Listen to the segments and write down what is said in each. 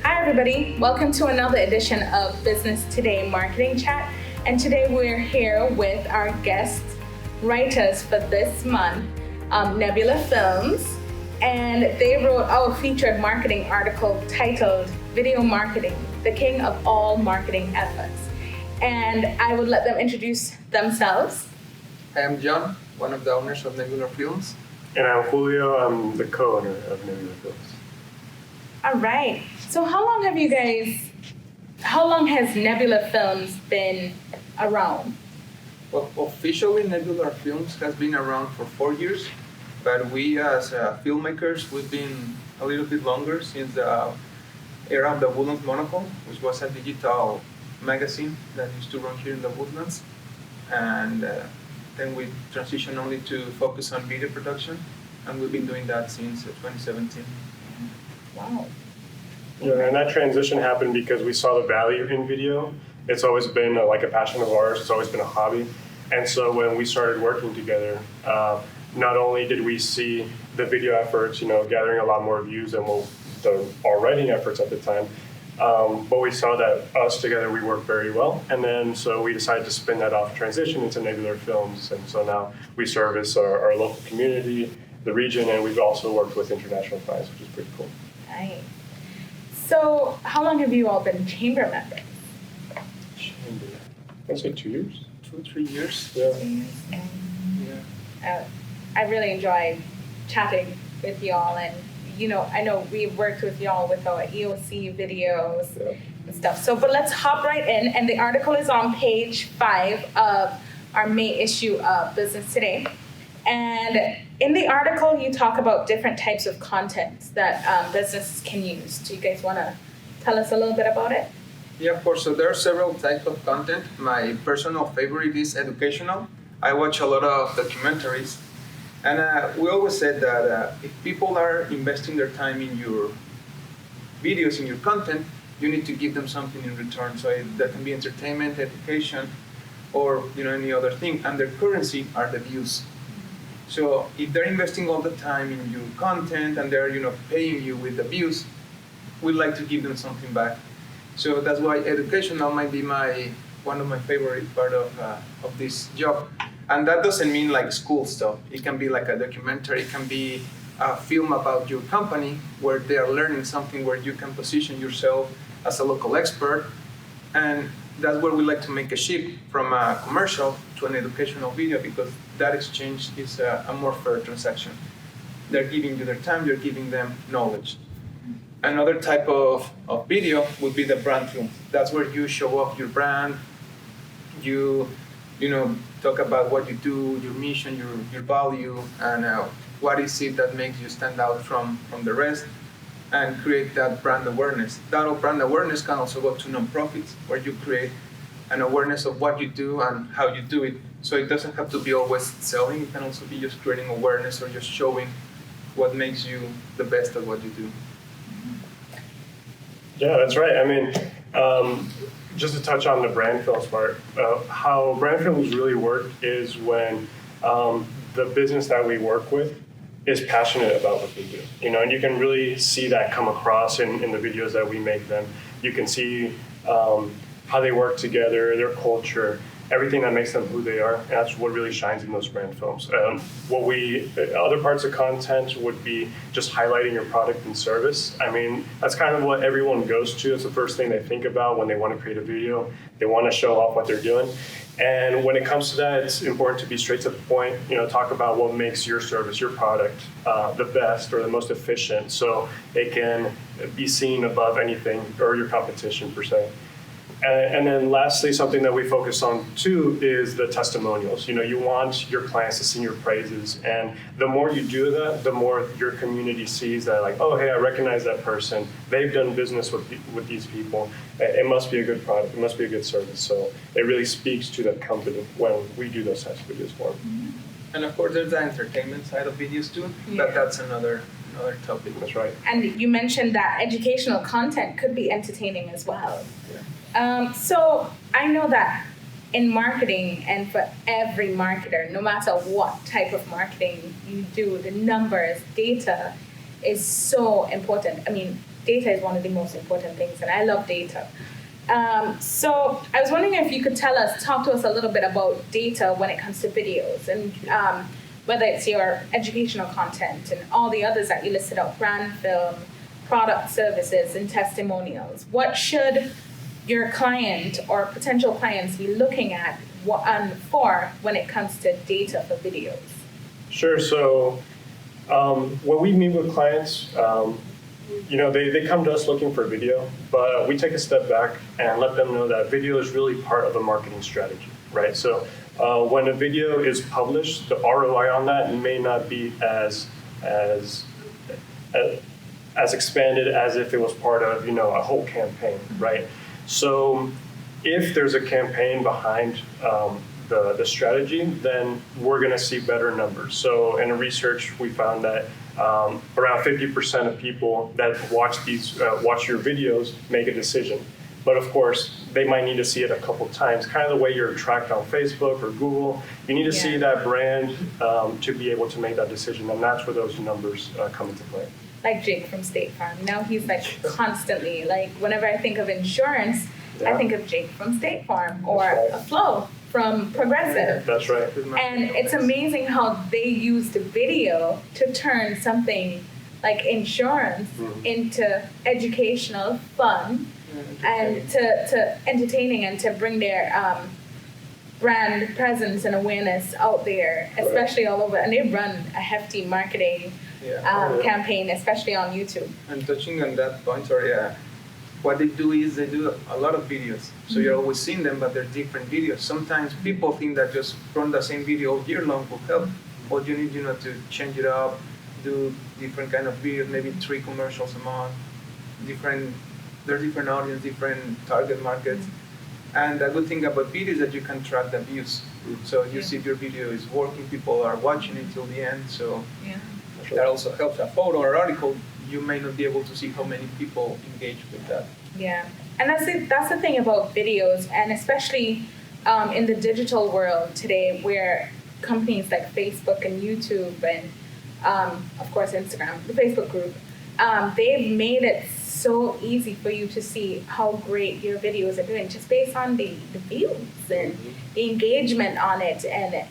Hi everybody, welcome to another edition of Business Today Marketing Chat. And today we're here with our guest writers for this month, Nebular Films. And they wrote our featured marketing article titled Video Marketing, the King of All Marketing Efforts. And I would let them introduce themselves. I am John, one of the owners of Nebular Films. And I'm Julio, I'm the co-owner of Nebular Films. All right. So how long has Nebular Films been around? Well, officially Nebular Films has been around for 4 years, but we as filmmakers, we've been a little bit longer since the era of the Woodlands Monocle, which was a digital magazine that used to run here in the Woodlands. And then we transitioned only to focus on video production, and we've been doing that since 2017. Wow. Yeah, and that transition happened because we saw the value in video. It's always been like a passion of ours. It's always been a hobby. And so when we started working together, not only did we see the video efforts, gathering a lot more views than our writing efforts at the time, but we saw that us together, we work very well. And then so we decided to spin that off, transition into Nebular Films. And so now we service our local community, the region, and we've also worked with international clients, which is pretty cool. Nice. So how long have you all been chamber members? I'd say 2 years. 2 or 3 years. Yeah. Yeah. I really enjoyed chatting with y'all, and I know we've worked with y'all with our EOC videos and stuff. So, but let's hop right in, and the article is on page 5 of our May issue of Business Today. And in the article, you talk about different types of content that businesses can use. Do you guys want to tell us a little bit about it? Yeah, of course. So there are several types of content. My personal favorite is educational. I watch a lot of documentaries. And we always said that if people are investing their time in your videos, in your content, you need to give them something in return. So that can be entertainment, education, or any other thing. And their currency are the views. So if they're investing all the time in your content and they're paying you with the views, we'd like to give them something back. So that's why educational might be one of my favorite part of this job. And that doesn't mean like school stuff. It can be like a documentary. It can be a film about your company where they are learning something where you can position yourself as a local expert. And that's where we like to make a shift from a commercial to an educational video, because that exchange is a more fair transaction. They're giving you their time, you're giving them knowledge. Another type of video would be the brand film. That's where you show off your brand, you talk about what you do, your mission, your value, and what is it that makes you stand out from the rest, and create that brand awareness. That brand awareness can also go to nonprofits, where you create an awareness of what you do and how you do it. So it doesn't have to be always selling. It can also be just creating awareness or just showing what makes you the best at what you do. Yeah, that's right. I mean, just to touch on the brand films part, how brand films really work is when the business that we work with is passionate about what they do, and you can really see that come across in the videos that we make them. You can see how they work together, their culture, everything that makes them who they are. And that's what really shines in those brand films. Other parts of content would be just highlighting your product and service. I mean, that's kind of what everyone goes to. It's the first thing they think about when they want to create a video. They want to show off what they're doing. And when it comes to that, it's important to be straight to the point, talk about what makes your service, your product, the best or the most efficient, so it can be seen above anything or your competition per se. And then lastly, something that we focus on too is the testimonials. You want your clients to sing your praises, and the more you do that, the more your community sees that, like, oh, hey, I recognize that person. They've done business with these people. It must be a good product. It must be a good service. So it really speaks to the company when we do those types of videos for them. And of course, there's the entertainment side of videos too, but that's another topic. That's right. And you mentioned that educational content could be entertaining as well. Yeah. So I know that in marketing, and for every marketer, no matter what type of marketing you do, the numbers, data is so important. I mean, data is one of the most important things, and I love data. So I was wondering if you could talk to us a little bit about data when it comes to videos, and whether it's your educational content and all the others that you listed out, brand film, product services, and testimonials. What should your client or potential clients be looking at for when it comes to data for videos? Sure. So when we meet with clients, they come to us looking for video, but we take a step back and let them know that video is really part of a marketing strategy, right? So when a video is published, the ROI on that may not be as expanded as if it was part of, a whole campaign, right? So if there's a campaign behind the strategy, then we're going to see better numbers. So in research, we found that around 50% of people that watch your videos make a decision. But of course, they might need to see it a couple times, kind of the way you're tracked on Facebook or Google. You need to see that brand to be able to make that decision, and that's where those numbers come into play. Like Jake from State Farm. Now he's like constantly, like whenever I think of insurance, I think of Jake from State Farm or a Flo from Progressive. That's right. And it's amazing how they used video to turn something like insurance into educational, fun, and to entertaining, and to bring their brand presence and awareness out there, especially all over. And they run a hefty marketing campaign, especially on YouTube. And touching on that point, what they do is they do a lot of videos. So you're always seeing them, but they're different videos. Sometimes people think that just run the same video all year long will help. But you need, to change it up, do different kind of videos, maybe 3 commercials a month. They're different audience, different target markets. And the good thing about video is that you can track the views. So you see if your video is working, people are watching it till the end. So that also helps. A photo or article, you may not be able to see how many people engage with that. Yeah, and that's the thing about videos, and especially in the digital world today, where companies like Facebook and YouTube and of course Instagram, the Facebook group, they've made it so easy for you to see how great your videos are doing just based on the views and the engagement on it. And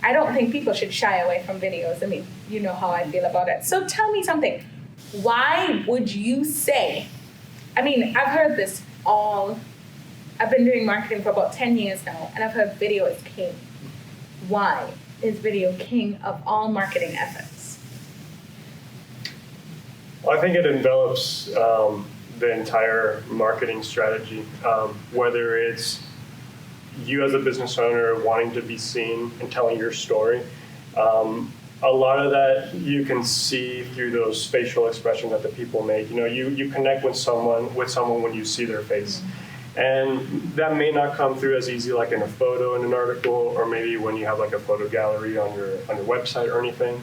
I don't think people should shy away from videos. I mean, you know how I feel about it. So tell me something. Why would you say, I mean, I've heard this I've been doing marketing for about 10 years now, and I've heard video is king. Why is video king of all marketing efforts? Well, I think it envelops the entire marketing strategy, whether it's you as a business owner wanting to be seen and telling your story. A lot of that you can see through those facial expressions that the people make. You connect with someone when you see their face. And that may not come through as easy like in a photo in an article, or maybe when you have like a photo gallery on your website or anything.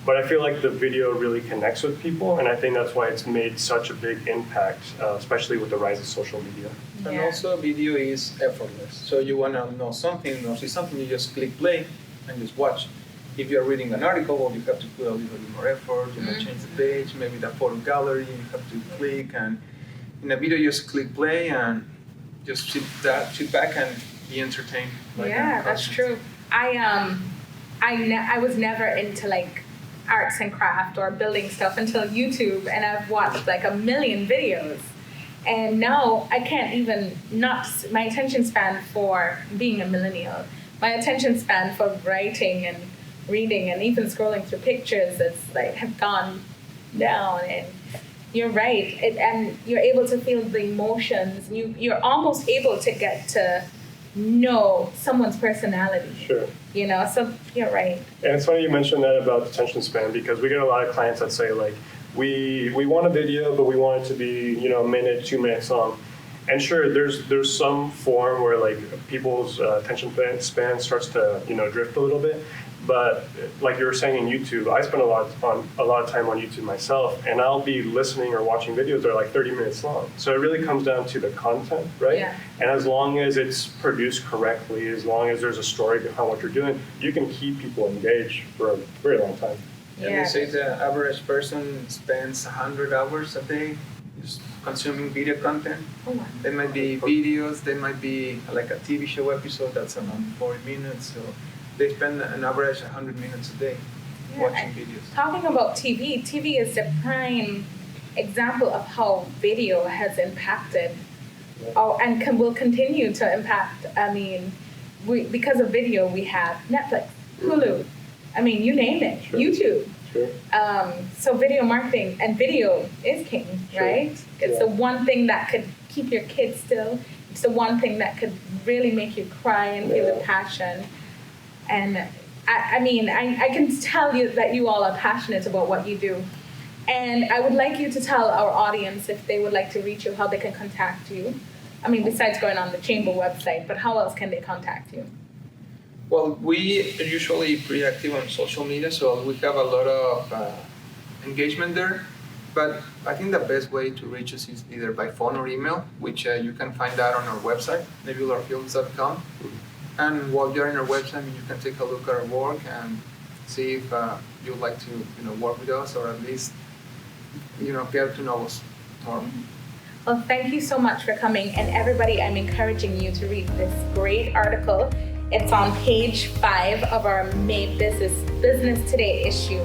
But I feel like the video really connects with people, and I think that's why it's made such a big impact, especially with the rise of social media. And also video is effortless. So you want to know something or see something, you just click play and just watch. If you're reading an article, well, you have to put a little bit more effort, change the page, maybe the photo gallery, you have to click. And in a video, you just click play and just sit back and be entertained. That's true. I was never into like arts and craft or building stuff until YouTube, and I've watched like a million videos. And now I can't even my attention span for being a millennial, my attention span for writing and reading and even scrolling through pictures have gone down. And you're right, and you're able to feel the emotions. You're almost able to get to know someone's personality. Sure. So you're right. And it's funny you mentioned that about attention span, because we get a lot of clients that say like, we want a video, but we want it to be, a minute, 2 minutes long. And sure, there's some form where like people's attention span starts to, drift a little bit. But like you were saying in YouTube, I spend a lot of time on YouTube myself, and I'll be listening or watching videos that are like 30 minutes long. So it really comes down to the content, right? Yeah. And as long as it's produced correctly, as long as there's a story behind what you're doing, you can keep people engaged for a very long time. And they say the average person spends 100 hours a day just consuming video content. Oh, wow. They might be videos, they might be like a TV show episode that's around 40 minutes. So they spend an average 100 minutes a day watching videos. Talking about TV is the prime example of how video has impacted and will continue to impact. I mean, because of video, we have Netflix, Hulu, I mean, you name it, Sure. YouTube. Sure. So video marketing, and video is king, Sure. right? It's Yeah. the one thing that could keep your kids still. It's the one thing that could really make you cry and feel the Yeah. passion. And I mean, I can tell you that you all are passionate about what you do. And I would like you to tell our audience, if they would like to reach you, how they can contact you. I mean, besides going on the Chamber website, but how else can they contact you? Well, we are usually pretty active on social media, so we have a lot of engagement there. But I think the best way to reach us is either by phone or email, which you can find that on our website, nebularfilms.com. And while you're on our website, you can take a look at our work and see if you'd like to, work with us, or at least, get to know us more. Well, thank you so much for coming. And everybody, I'm encouraging you to read this great article. It's on page 5 of our May Business Today issue.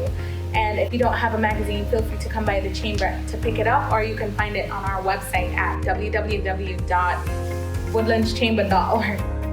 And if you don't have a magazine, feel free to come by the Chamber to pick it up, or you can find it on our website at www.woodlandschamber.org.